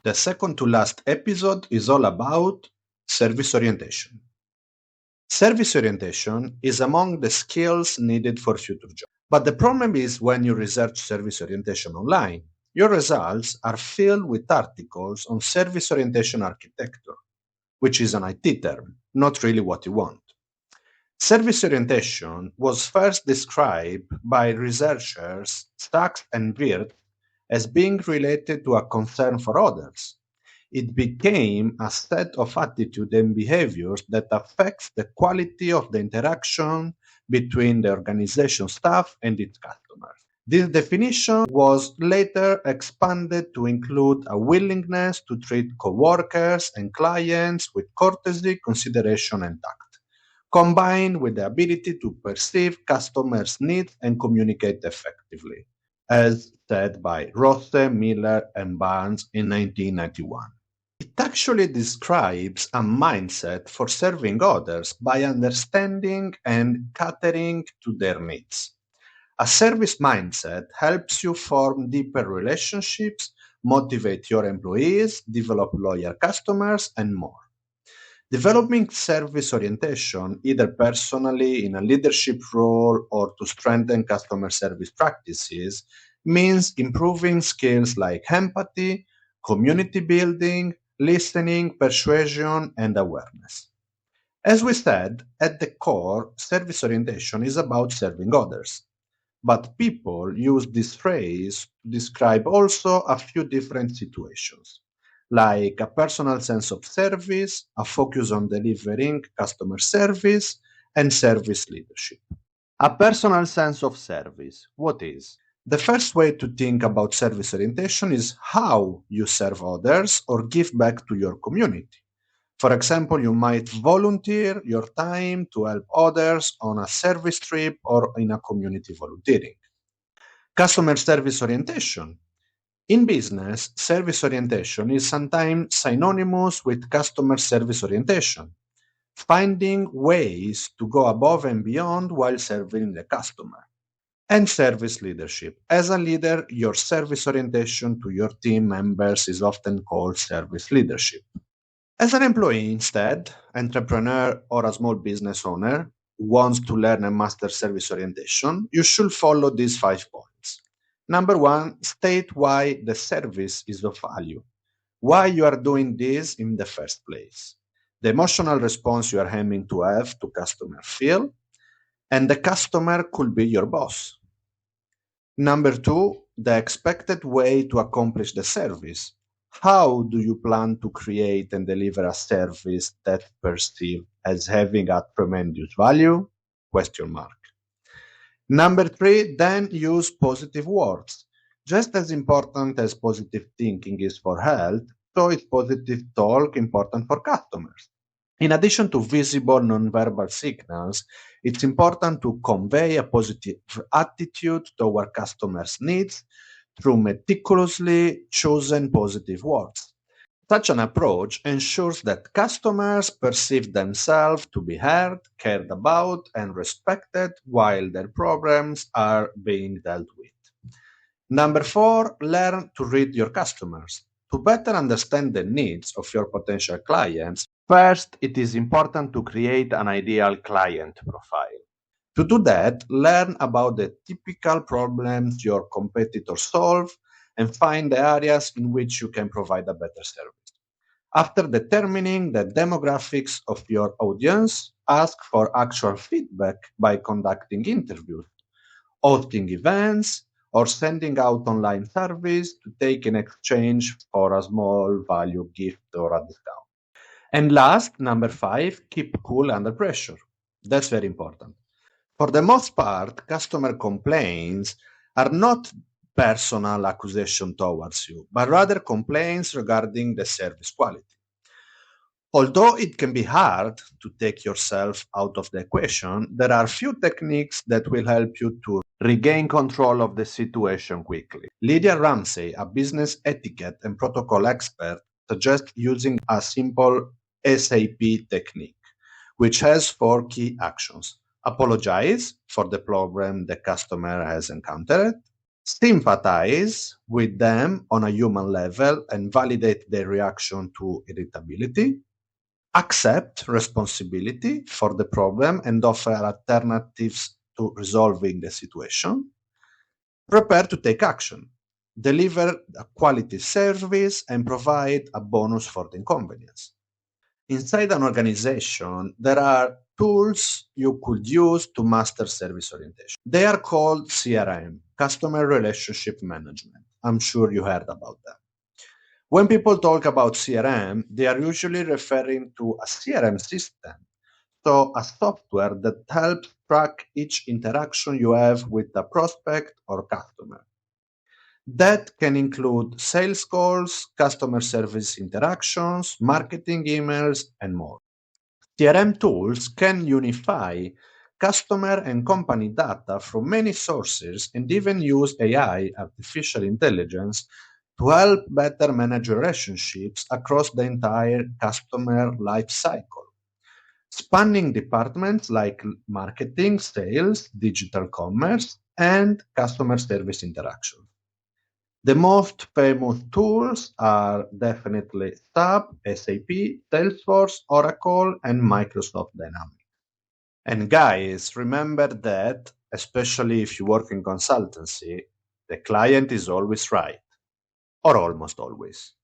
The second to last episode is all about service orientation. Service orientation is among the skills needed for future jobs. But the problem is when you research service orientation online, your results are filled with articles on service orientation architecture, which is an IT term, not really what you want. Service orientation was first described by researchers Sachs and Wirth as being related to a concern for others. It became a set of attitude and behaviors that affects the quality of the interaction between the organization staff and its customers. This definition was later expanded to include a willingness to treat coworkers and clients with courtesy, consideration, and tact, combined with the ability to perceive customers' needs and communicate effectively, as said by Rosse, Miller, and Barnes in 1991. It actually describes a mindset for serving others by understanding and catering to their needs. A service mindset helps you form deeper relationships, motivate your employees, develop loyal customers, and more. Developing service orientation, either personally in a leadership role or to strengthen customer service practices, means improving skills like empathy, community building, listening, persuasion, and awareness. As we said, at the core, service orientation is about serving others. But people use this phrase to describe also a few different situations, like a personal sense of service, a focus on delivering customer service, and service leadership. A personal sense of service. What is? The first way to think about service orientation is how you serve others or give back to your community. For example, you might volunteer your time to help others on a service trip or in a community volunteering. Customer service orientation. In business, service orientation is sometimes synonymous with customer service orientation, finding ways to go above and beyond while serving the customer. And service leadership. As a leader, your service orientation to your team members is often called service leadership. As an employee, instead, entrepreneur or a small business owner who wants to learn and master service orientation, you should follow these 5 points. Number 1, state why the service is of value. Why you are doing this in the first place. The emotional response you are aiming to have to customer feel, and the customer could be your boss. Number 2, the expected way to accomplish the service. How do you plan to create and deliver a service that's perceived as having a tremendous value? Question mark. Number 3, then use positive words. Just as important as positive thinking is for health, so is positive talk important for customers. In addition to visible nonverbal signals, it's important to convey a positive attitude toward customers' needs through meticulously chosen positive words. Such an approach ensures that customers perceive themselves to be heard, cared about, and respected while their problems are being dealt with. Number 4, learn to read your customers. To better understand the needs of your potential clients, first, it is important to create an ideal client profile. To do that, learn about the typical problems your competitors solve and find the areas in which you can provide a better service. After determining the demographics of your audience, ask for actual feedback by conducting interviews, hosting events, or sending out online surveys to take in exchange for a small value gift or a discount. And last, number 5, keep cool under pressure. That's very important. For the most part, customer complaints are not personal accusation towards you, but rather complaints regarding the service quality. Although it can be hard to take yourself out of the equation, there are few techniques that will help you to regain control of the situation quickly. Lydia Ramsey, a business etiquette and protocol expert, suggests using a simple SAP technique, which has 4 key actions. Apologize for the problem the customer has encountered. sympathize with them on a human level and validate their reaction to irritability, accept responsibility for the problem and offer alternatives to resolving the situation, prepare to take action, deliver a quality service, and provide a bonus for the inconvenience. Inside an organization, there are tools you could use to master service orientation. They are called CRM, Customer Relationship Management. I'm sure you heard about them. When people talk about CRM, they are usually referring to a CRM system, so a software that helps track each interaction you have with a prospect or customer. That can include sales calls, customer service interactions, marketing emails, and more. CRM tools can unify customer and company data from many sources and even use AI, artificial intelligence, to help better manage relationships across the entire customer life cycle, spanning departments like marketing, sales, digital commerce, and customer service interaction. The most famous tools are definitely SAP, SAP, Salesforce, Oracle, and Microsoft Dynamics. And guys, remember that, especially if you work in consultancy, the client is always right, or almost always.